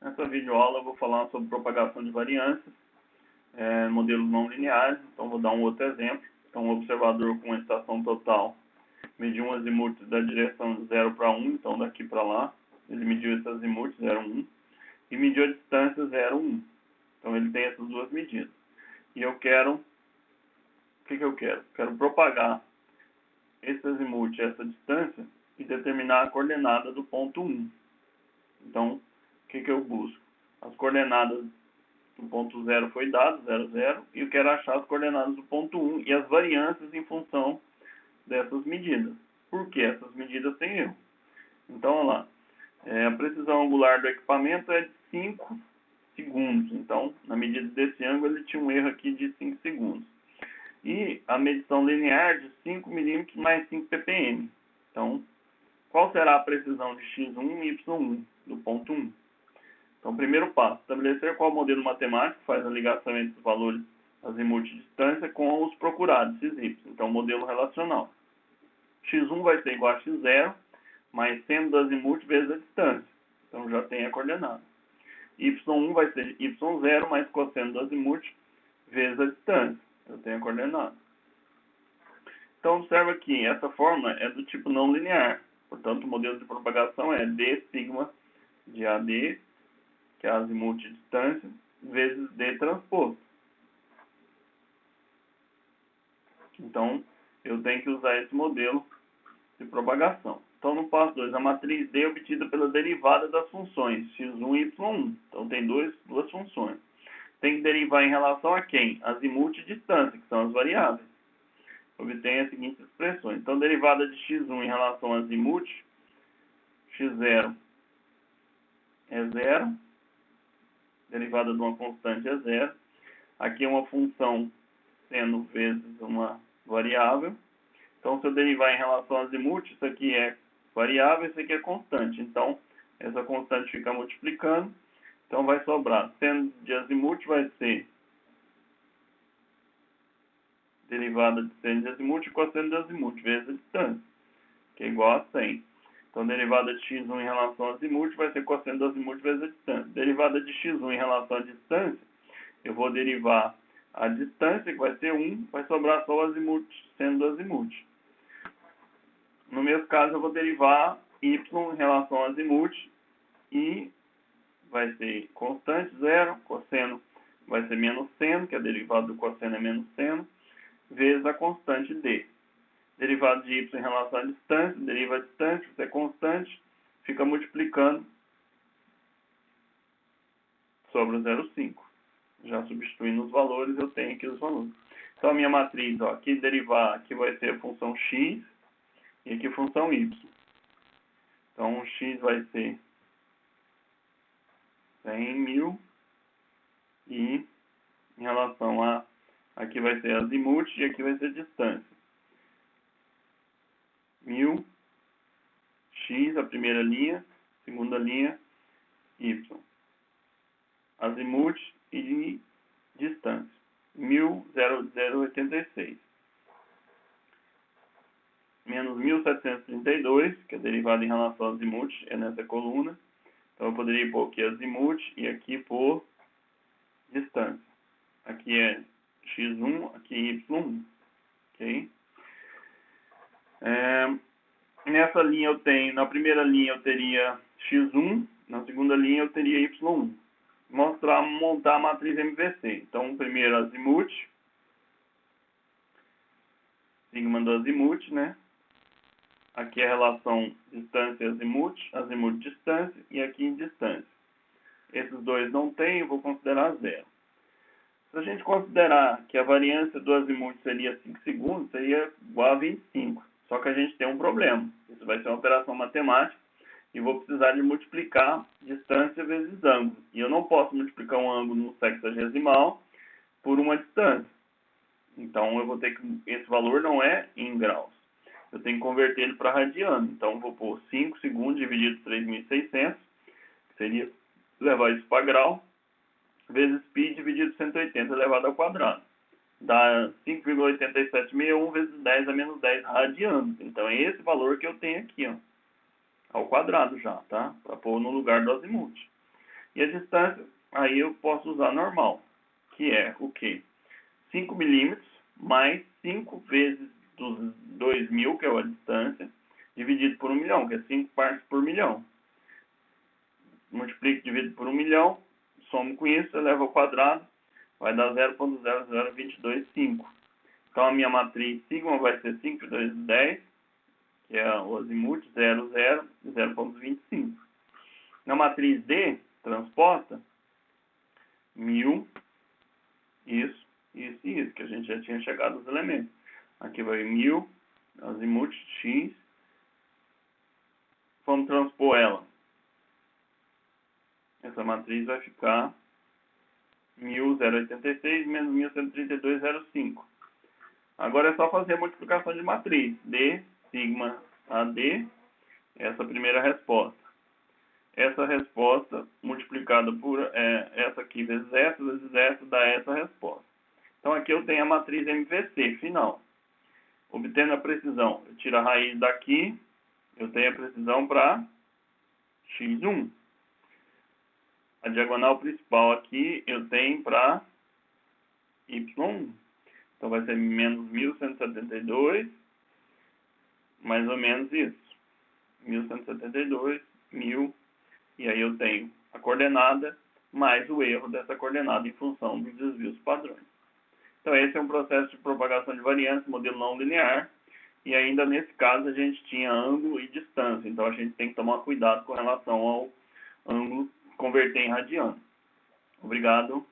Nessa videoaula eu vou falar sobre propagação de variâncias, modelos não lineares. Então vou dar um outro exemplo. Então um observador com uma estação total mediu um azimuth da direção de 0 para 1, então daqui para lá. Ele mediu esse azimuth 0, 1 e mediu a distância 0, 1. Então ele tem essas duas medidas. E eu quero, o que eu quero? Quero propagar esse azimuth, essa distância, e determinar a coordenada do ponto 1. Então, o que eu busco? As coordenadas do ponto 0 foi dado, 0, 0, e eu quero achar as coordenadas do ponto 1 e as variâncias em função dessas medidas. Por que essas medidas têm erro? Então, olha lá. A precisão angular do equipamento é de 5 segundos. Então, na medida desse ângulo, ele tinha um erro aqui de 5 segundos. E a medição linear de 5 milímetros mais 5 ppm. Então, qual será a precisão de x1 e y1 do ponto 1? Então, primeiro passo, estabelecer qual modelo matemático faz a ligação entre os valores azimuth e distância com os procurados, x e y. Então, modelo relacional. x1 vai ser igual a x0, mais seno do azimuth vezes a distância. Então, já tem a coordenada. y1 vai ser y0 mais cosseno do azimuth vezes a distância. Eu tenho a coordenada. Então, observa que essa fórmula é do tipo não linear. Portanto, o modelo de propagação é d sigma de AD, que é a azimuth de distância, vezes d transposto. Então, eu tenho que usar esse modelo de propagação. Então, no passo 2, a matriz D é obtida pela derivada das funções x1 e y1. Então, tem duas funções. Tem que derivar em relação a quem? Azimuth e distância, que são as variáveis. Obtém as seguintes expressões. Então, derivada de x1 em relação a azimuth, x0 é 0. Derivada de uma constante é 0. Aqui é uma função seno vezes uma variável. Então, se eu derivar em relação a azimuth, isso aqui é variável, isso aqui é constante. Então, essa constante fica multiplicando. Então, vai sobrar. Seno de azimuth vai ser derivada de seno de azimuth e cosseno de azimuth vezes a distância, que é igual a 100. Então, derivada de x1 em relação a azimuth vai ser cosseno do azimuth vezes a distância. Derivada de x1 em relação à distância, eu vou derivar a distância, que vai ser 1, vai sobrar só o azimuth, seno do azimuth. No mesmo caso, eu vou derivar y em relação ao azimuth e vai ser constante, 0, cosseno vai ser menos seno, que a derivada do cosseno é menos seno, vezes a constante d. Derivada de y em relação à distância, deriva a distância, isso é constante, fica multiplicando, sobra 0,5. Já substituindo os valores, eu tenho aqui os valores. Então, a minha matriz, ó, aqui derivar, aqui vai ser a função x e aqui a função y. Então, o x vai ser 100.000 e em relação a, aqui vai ser azimuth e aqui vai ser distância. 1000, x, a primeira linha, segunda linha, y. Azimuth e distância. 1.086. Menos 1.732, que é derivada em relação ao azimuth, é nessa coluna. Então, eu poderia pôr aqui azimuth e aqui por distância. Aqui é x1, aqui é y1. Ok? Nessa linha eu tenho, na primeira linha eu teria x1, na segunda linha eu teria y1. Montar a matriz MVC. Então, primeiro azimuth, sigma do azimuth, né? Aqui é a relação distância azimuth, azimuth distância, e aqui distância. Esses dois não tem, eu vou considerar 0. Se a gente considerar que a variância do azimuth seria 5 segundos, seria igual a 25. Só que a gente tem um problema. Isso vai ser uma operação matemática e vou precisar de multiplicar distância vezes ângulo. E eu não posso multiplicar um ângulo no sexagesimal por uma distância. Então, eu vou ter que... Esse valor não é em graus. Eu tenho que converter ele para radiano. Então, eu vou pôr 5 segundos dividido por 3.600, que seria levar isso para grau, vezes π dividido por 180 elevado ao quadrado. Dá 5,8761 vezes 10 a menos 10 radianos. Então, é esse valor que eu tenho aqui, ó, ao quadrado já, tá? Para pôr no lugar do azimuth. E a distância, aí eu posso usar normal, que é o quê? 5 milímetros mais 5 vezes dos 2.000, que é a distância, dividido por 1 milhão, que é 5 partes por milhão. Multiplico, divido por 1 milhão, somo com isso, eleva ao quadrado, vai dar 0,00225. Então, a minha matriz sigma vai ser 5 vezes 10, que é o azimuth, 0, 0, 0,25. Na matriz D, transposta, 1000, isso, isso e isso, que a gente já tinha chegado aos elementos. Aqui vai 1000, azimuth, x. Vamos transpor ela. Essa matriz vai ficar 1000,086 menos 1132,05. Agora é só fazer a multiplicação de matriz. D, sigma AD, essa primeira resposta. Essa resposta multiplicada por essa aqui vezes essa, dá essa resposta. Então aqui eu tenho a matriz MVC final. Obtendo a precisão, eu tiro a raiz daqui, eu tenho a precisão para x1. A diagonal principal aqui eu tenho para y1. Então vai ser menos 1172, mais ou menos isso. 1172, 1000, e aí eu tenho a coordenada mais o erro dessa coordenada em função dos desvios padrões. Então esse é um processo de propagação de variância, modelo não linear, e ainda nesse caso a gente tinha ângulo e distância, então a gente tem que tomar cuidado com relação ao ângulo converter em radiano. Obrigado.